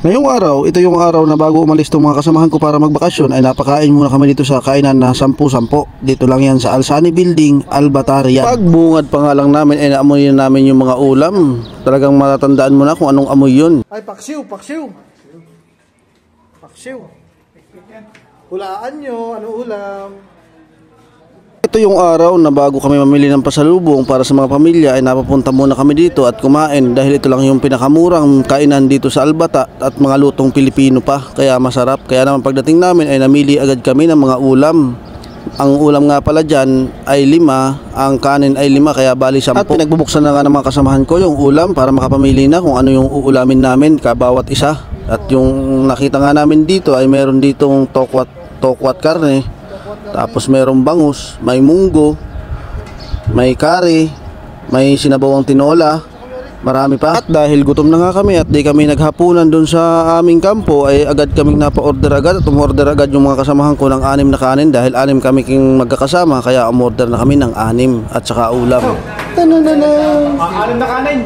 Ngayong araw, ito yung araw na bago umalis itong mga kasamahan ko para magbakasyon ay napakain muna kami dito sa kainan na 10-10. Dito lang yan sa Alsani Building, Albatarian. Pagbungad pa nga lang namin ay naamoy namin yung mga ulam. Talagang matatandaan mo na kung anong amoy yun. Ay, paksiw, paksiw. Paksiw. Hulaan nyo, anong ulam? Ito yung araw na bago kami mamili ng pasalubong para sa mga pamilya ay napapunta muna kami dito at kumain dahil ito lang yung pinakamurang kainan dito sa Albata at mga lutong Pilipino pa kaya masarap. Kaya naman pagdating namin ay namili agad kami ng mga ulam. Ang ulam nga pala dyan ay 5, ang kanin ay 5 kaya bali 10. At pinagbubuksan na nga ng mga kasamahan ko yung ulam para makapamili na kung ano yung uulamin namin kabawat isa. At yung nakita nga namin dito ay meron ditong tokwat karne. Tapos mayroong bangus, may munggo, may kari, may sinabawang tinola, marami pa. At dahil gutom na nga kami at di kami naghapunan dun sa aming kampo ay agad kaming napa-order agad at umorder agad yung mga kasamahan ko ng 6 na kanin dahil 6 kami king magkakasama kaya umorder na kami ng 6 at saka ulam. Tananana! 6 na kanin!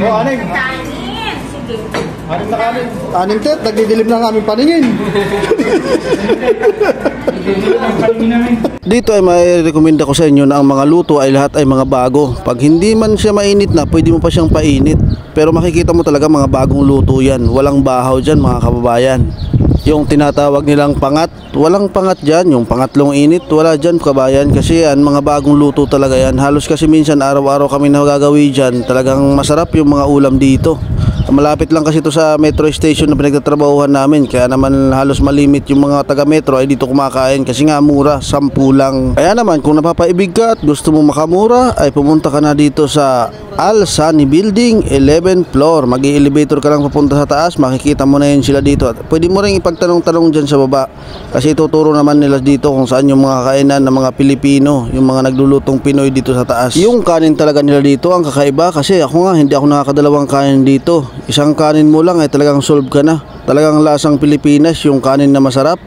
O, 6! Kanin! Sige. 6 na kanin! 6 tet, nagdidilim lang aming paningin. Dito ay may rekomenda ko sa inyo na ang mga luto ay lahat ay mga bago. Pag hindi man siya mainit na, pwede mo pa siyang painit. Pero makikita mo talaga mga bagong luto yan. Walang bahaw dyan mga kababayan. Yung tinatawag nilang pangat, walang pangat dyan. Yung pangatlong init, wala dyan kabayan. Kasi yan, mga bagong luto talaga yan. Halos kasi minsan araw-araw kami nagagawi dyan. Talagang masarap yung mga ulam dito. Malapit lang kasi ito sa metro station na pinagtatrabahuhan namin. Kaya naman halos malimit yung mga taga metro ay dito kumakain. Kasi nga mura, 10 lang. Kaya naman kung napapaibig ka at gusto mo makamura ay pumunta ka na dito sa Alsani Building, 11th floor. Mag-i-elevator ka lang papunta sa taas. Makikita mo na yun sila dito. At pwede mo rin ipagtanong-tanong dyan sa baba. Kasi tuturo naman nila dito kung saan yung mga kainan ng mga Pilipino. Yung mga naglulutong Pinoy dito sa taas. Yung kanin talaga nila dito ang kakaiba. Kasi ako nga hindi ako nakakadalawang kanin dito. Isang kanin mo lang ay talagang solve ka na. Talagang lasang Pilipinas yung kanin na masarap.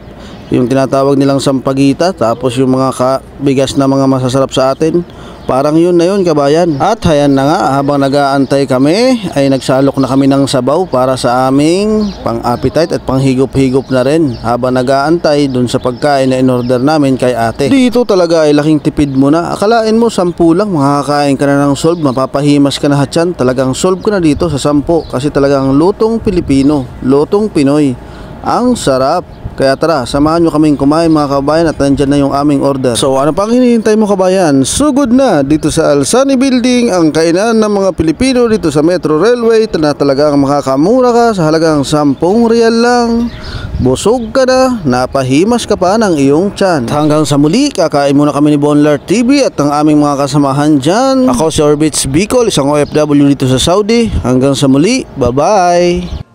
Yung tinatawag nilang sampagita. Tapos yung mga bigas na mga masasarap sa atin. Parang yun na yun kabayan. At hayan na nga habang nag-aantay kami ay nagsalok na kami ng sabaw para sa aming pang-appetite at panghigop-higop na rin. Habang nag-aantay dun sa pagkain na in-order namin kay ate. Dito talaga ay laking tipid mo na. Akalain mo 10 lang makakain ka na ng solve. Mapapahimas ka na hatyan. Talagang solve ka na dito sa 10. Kasi talagang lutong Pilipino, lutong Pinoy. Ang sarap. Kaya tara, samahan nyo kaming kumain mga kabayan at nandyan na yung aming order. So ano pang hinihintay mo kabayan? Sugod na dito sa Alsani Building ang kainan ng mga Pilipino dito sa Metro Railway na talagang makakamura ka sa halagang 10 real lang. Busog ka na, napahimas ka pa ng iyong tiyan. At hanggang sa muli, kakain muna kami ni Bonlar TV at ang aming mga kasamahan dyan. Ako si Orbits Bicol, isang OFW dito sa Saudi. Hanggang sa muli, bye bye!